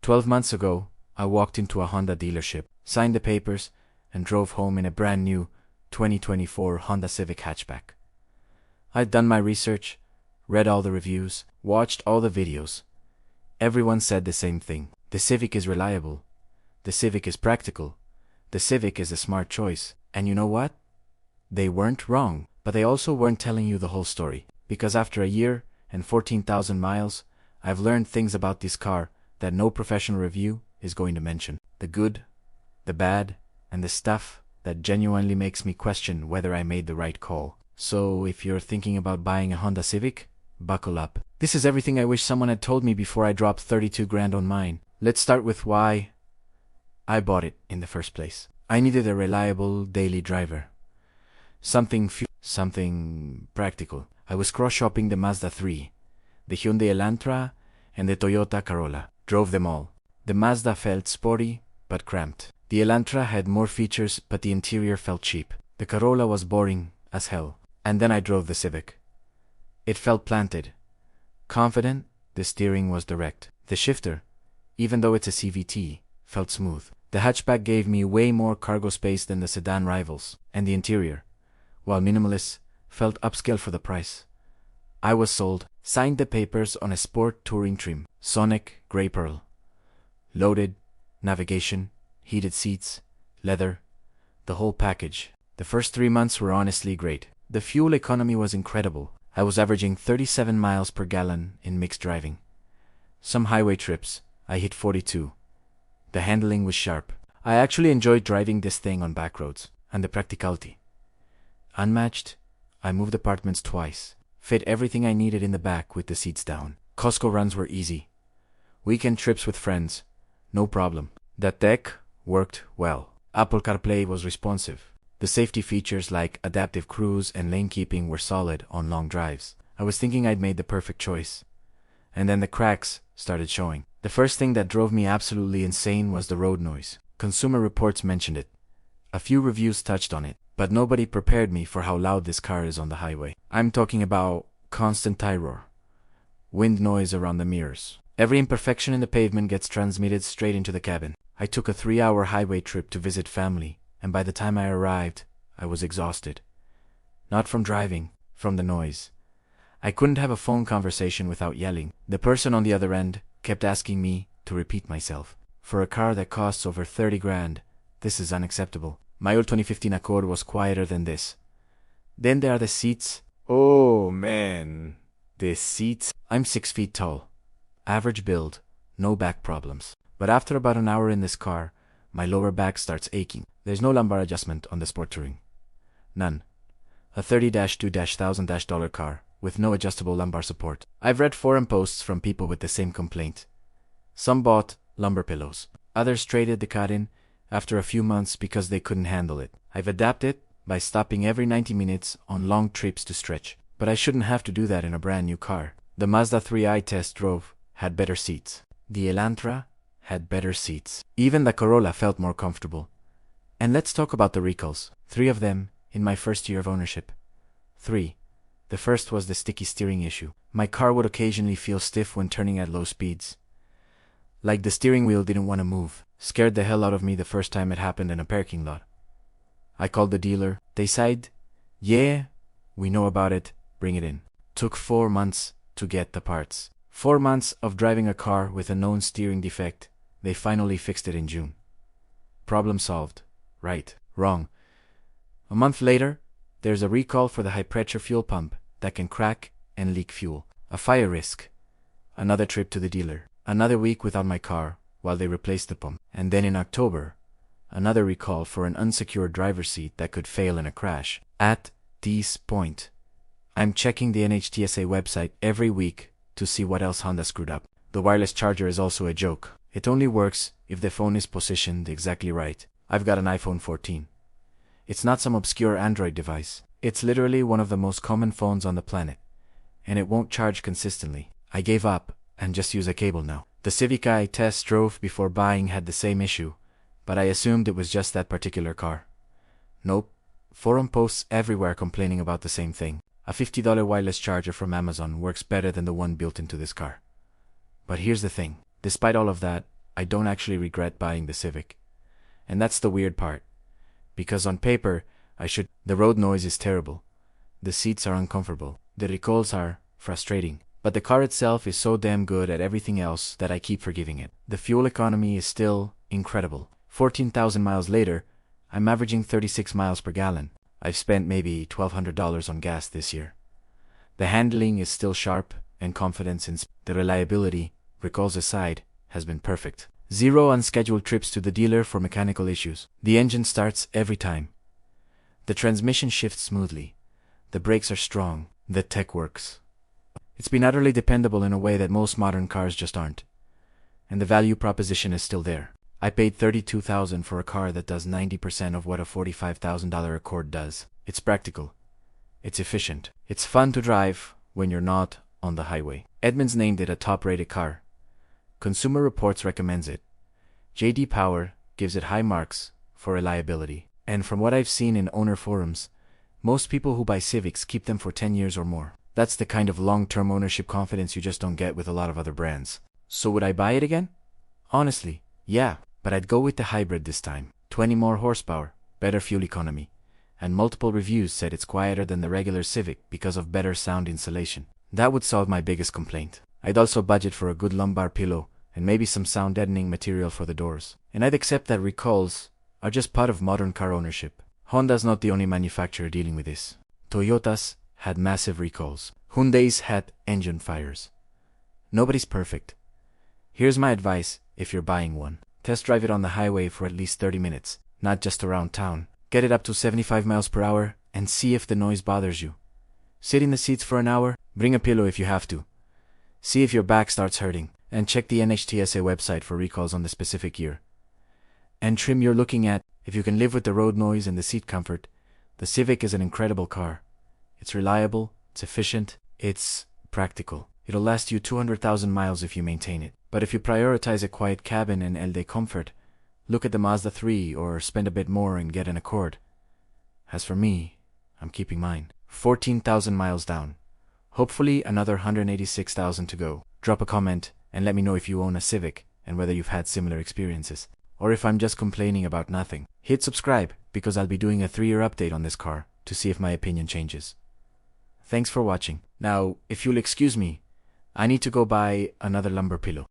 12 months ago, I walked into a Honda dealership, signed the papers, and drove home in a brand new 2024 Honda Civic hatchback. I'd done my research, read all the reviews, watched all the videos. Everyone said the same thing. The Civic is reliable. The Civic is practical. The Civic is a smart choice. And you know what? They weren't wrong, but they also weren't telling you the whole story. Because after a year and 14,000 miles, I've learned things about this car that no professional review is going to mention. The good, the bad, and the stuff that genuinely makes me question whether I made the right call. So if you're thinking about buying a Honda Civic, buckle up. This is everything I wish someone had told me before I dropped 32 grand on mine. Let's start with why I bought it in the first place. I needed a reliable daily driver. Something practical. I was cross-shopping the Mazda 3, the Hyundai Elantra, and the Toyota Corolla. Drove them all. The Mazda felt sporty, but cramped. The Elantra had more features, but the interior felt cheap. The Corolla was boring as hell. And then I drove the Civic. It felt planted. Confident, the steering was direct. The shifter, even though it's a CVT, felt smooth. The hatchback gave me way more cargo space than the sedan rivals. And the interior, while minimalist, felt upscale for the price. I was sold. Signed the papers on a sport touring trim. Sonic Grey Pearl. Loaded, navigation, heated seats, leather, the whole package. The first 3 months were honestly great. The fuel economy was incredible. I was averaging 37 miles per gallon in mixed driving. Some highway trips, I hit 42. The handling was sharp. I actually enjoyed driving this thing on back roads. And the practicality. Unmatched, I moved apartments twice. Fit everything I needed in the back with the seats down. Costco runs were easy. Weekend trips with friends, no problem. The tech worked well. Apple CarPlay was responsive. The safety features like adaptive cruise and lane keeping were solid on long drives. I was thinking I'd made the perfect choice. And then the cracks started showing. The first thing that drove me absolutely insane was the road noise. Consumer Reports mentioned it. A few reviews touched on it, but nobody prepared me for how loud this car is on the highway. I'm talking about constant tie roar, wind noise around the mirrors. Every imperfection in the pavement gets transmitted straight into the cabin. I took a 3-hour highway trip to visit family, and by the time I arrived, I was exhausted. Not from driving, from the noise. I couldn't have a phone conversation without yelling. The person on the other end kept asking me to repeat myself. For a car that costs over 30 grand, this is unacceptable. My old 2015 Accord was quieter than this. Then there are the seats. Oh man, the seats. I'm 6 feet tall. Average build, no back problems. But after about an hour in this car, my lower back starts aching. There's no lumbar adjustment on the Sport Touring. None. A $30,000 car with no adjustable lumbar support. I've read forum posts from people with the same complaint. Some bought lumbar pillows. Others traded the car in after a few months because they couldn't handle it. I've adapted by stopping every 90 minutes on long trips to stretch. But I shouldn't have to do that in a brand new car. The Mazda 3 I test drove had better seats. The Elantra had better seats. Even the Corolla felt more comfortable. And let's talk about the recalls. 3 of them in my first year of ownership. 3. The first was the sticky steering issue. My car would occasionally feel stiff when turning at low speeds. Like the steering wheel didn't want to move. Scared the hell out of me the first time it happened in a parking lot. I called the dealer. They said, "Yeah, we know about it. Bring it in." Took 4 months to get the parts. 4 months of driving a car with a known steering defect. They finally fixed it in June. Problem solved. Right. Wrong. A month later, there's a recall for the high-pressure fuel pump that can crack and leak fuel. A fire risk. Another trip to the dealer. Another week without my car while they replaced the pump. And then in October, another recall for an unsecured driver's seat that could fail in a crash. At this point, I'm checking the NHTSA website every week to see what else Honda screwed up. The wireless charger is also a joke. It only works if the phone is positioned exactly right. I've got an iPhone 14. It's not some obscure Android device. It's literally one of the most common phones on the planet. And it won't charge consistently. I gave up and just use a cable now. The Civic I test drove before buying had the same issue, but I assumed it was just that particular car. Nope. Forum posts everywhere complaining about the same thing. A $50 wireless charger from Amazon works better than the one built into this car. But here's the thing. Despite all of that, I don't actually regret buying the Civic. And that's the weird part. Because on paper, the road noise is terrible. The seats are uncomfortable. The recalls are frustrating. But the car itself is so damn good at everything else that I keep forgiving it. The fuel economy is still incredible. 14,000 miles later, I'm averaging 36 miles per gallon. I've spent maybe $1,200 on gas this year. The handling is still sharp, and confidence in the reliability, recalls aside, has been perfect. 0 unscheduled trips to the dealer for mechanical issues. The engine starts every time. The transmission shifts smoothly. The brakes are strong. The tech works. It's been utterly dependable in a way that most modern cars just aren't. And the value proposition is still there. I paid $32,000 for a car that does 90% of what a $45,000 Accord does. It's practical. It's efficient. It's fun to drive when you're not on the highway. Edmunds named it a top-rated car. Consumer Reports recommends it. J.D. Power gives it high marks for reliability. And from what I've seen in owner forums, most people who buy Civics keep them for 10 years or more. That's the kind of long-term ownership confidence you just don't get with a lot of other brands. So would I buy it again? Honestly, yeah, but I'd go with the hybrid this time. 20 more horsepower, better fuel economy, and multiple reviews said it's quieter than the regular Civic because of better sound insulation. That would solve my biggest complaint. I'd also budget for a good lumbar pillow and maybe some sound deadening material for the doors. And I'd accept that recalls are just part of modern car ownership. Honda's not the only manufacturer dealing with this. Toyota's had massive recalls. Hyundai's had engine fires. Nobody's perfect. Here's my advice if you're buying one. Test drive it on the highway for at least 30 minutes, not just around town. Get it up to 75 miles per hour and see if the noise bothers you. Sit in the seats for an hour, bring a pillow if you have to. See if your back starts hurting, and check the NHTSA website for recalls on the specific year. And trim you're looking at. If you can live with the road noise and the seat comfort, the Civic is an incredible car. It's reliable, it's efficient, it's practical. It'll last you 200,000 miles if you maintain it. But if you prioritize a quiet cabin and all-day comfort, look at the Mazda 3 or spend a bit more and get an Accord. As for me, I'm keeping mine. 14,000 miles down. Hopefully another 186,000 to go. Drop a comment and let me know if you own a Civic and whether you've had similar experiences. Or if I'm just complaining about nothing. Hit subscribe because I'll be doing a 3-year update on this car to see if my opinion changes. Thanks for watching. Now, if you'll excuse me, I need to go buy another lumbar pillow.